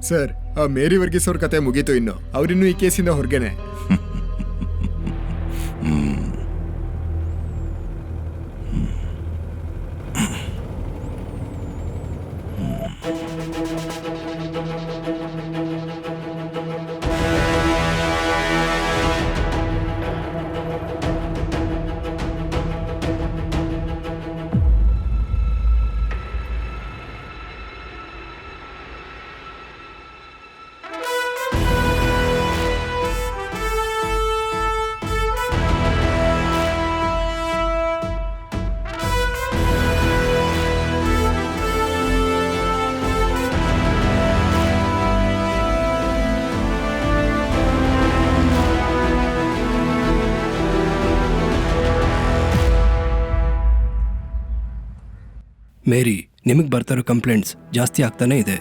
Sir, ಆ ಮೇರಿ ವರ್ಗೀಸ್ ಅವ್ರ ಕತೆ ಮುಗೀತು. ಇನ್ನು ಅವರಿನ್ನೂ ಈ ಕೇಸಿಂದ ಹೊರಗೇನೆ. ಮೇರಿ, ನಿಮಗೆ ಬರ್ತಾರೋ ಕಂಪ್ಲೇಂಟ್ಸ್ ಜಾಸ್ತಿ ಆಗ್ತಾನೇ ಇದೆ.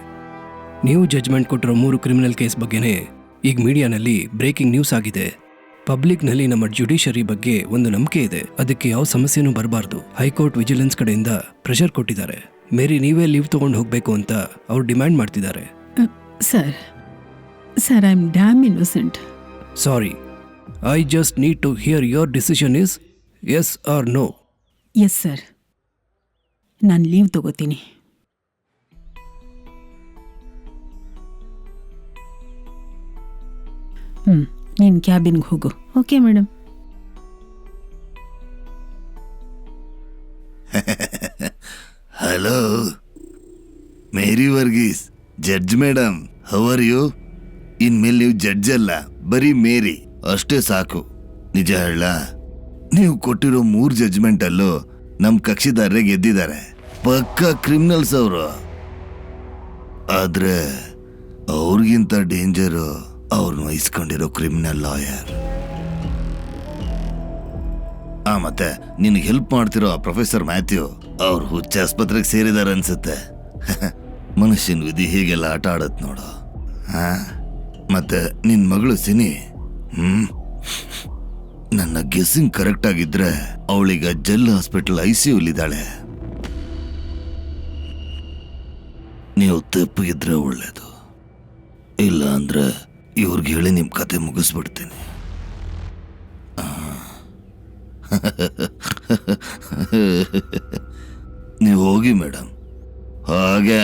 ನೀವು ಜಡ್ಜ್ಮೆಂಟ್ ಕೊಟ್ಟಿರೋ 3 ಕ್ರಿಮಿನಲ್ ಕೇಸ್ ಬಗ್ಗೆನೇ ಈಗ ಮೀಡಿಯಾನಲ್ಲಿ ಬ್ರೇಕಿಂಗ್ ನ್ಯೂಸ್ ಆಗಿದೆ. ಪಬ್ಲಿಕ್ನಲ್ಲಿ ನಮ್ಮ ಜುಡಿಷರಿ ಬಗ್ಗೆ ಒಂದು ನಂಬಿಕೆ ಇದೆ. ಅದಕ್ಕೆ ಯಾವ ಸಮಸ್ಯೆನೂ ಬರಬಾರ್ದು. ಹೈಕೋರ್ಟ್ ವಿಜಿಲೆನ್ಸ್ ಕಡೆಯಿಂದ ಪ್ರೆಷರ್ ಕೊಟ್ಟಿದ್ದಾರೆ. ಮೇರಿ, ನೀವೇ ಲೀವ್ ತಗೊಂಡು ಹೋಗಬೇಕು ಅಂತ ಅವ್ರು ಡಿಮ್ಯಾಂಡ್ ಮಾಡ್ತಿದ್ದಾರೆ. Sir I am damn innocent. Sorry, I just need to hear your decision is yes or no. Yes sir, ನಾನು ಲೀವ್ ತಗೋತೀನಿ. ನೀನು ಕ್ಯಾಬಿನ್ಗೆ ಹೋಗು. Okay madam. Hello Mary Varghese, judge madam, how are you? ಇನ್ಮೇಲೆ ನೀವು ಜಡ್ಜ್ ಅಲ್ಲ, ಬರೀ ಮೇರಿ ಅಷ್ಟೇ ಸಾಕು. ನಿಜ ಹೇಳ, ನೀವು ಕೊಟ್ಟಿರೋ 3 ಜಡ್ಜ್ಮೆಂಟ್ ಅಲ್ಲೂ ನಮ್ ಕಕ್ಷಿದಾರರೇ ಗೆದ್ದಿದ್ದಾರೆ. ಪಕ್ಕಾ ಕ್ರಿಮಿನಲ್ಸ್ ಅವರು. ಆದ್ರೆ ಅವ್ರಿಗಿಂತ ಡೇಂಜರು ಅವ್ರನ್ನ ವಹಿಸ್ಕೊಂಡಿರೋ ಕ್ರಿಮಿನಲ್ ಲಾಯರ್. ಮತ್ತೆ ನಿನ್ಗೆ ಹೆಲ್ಪ್ ಮಾಡ್ತಿರೋ ಆ ಪ್ರೊಫೆಸರ್ ಮ್ಯಾಥ್ಯೂ, ಅವ್ರು ಹುಚ್ಚ ಆಸ್ಪತ್ರೆಗೆ ಸೇರಿದಾರೆ ಅನ್ಸುತ್ತೆ. ಮನುಷ್ಯನ ವಿಧಿ ಹೀಗೆಲ್ಲ ಆಟ ಆಡತ್ ನೋಡು. ಮತ್ತೆ ನಿನ್ ಮಗಳು ಸಿನಿ, ನನ್ನ ಗೆಸ್ಸಿಂಗ್ ಕರೆಕ್ಟ್ ಆಗಿದ್ರೆ ಅವಳೀಗ ಜೆಲ್ ಹಾಸ್ಪಿಟಲ್ ICUಲಿದ್ದಾಳೆ. ನೀವು ತಪ್ಪಿಗಿದ್ರೆ ಒಳ್ಳೇದು, ಇಲ್ಲ ಅಂದ್ರೆ ಇವ್ರಿಗೆ ಹೇಳಿ ನಿಮ್ ಕತೆ ಮುಗಿಸ್ಬಿಡ್ತೀನಿ. ನೀವು ಹೋಗಿ ಮೇಡಮ್. ಹಾಗೆ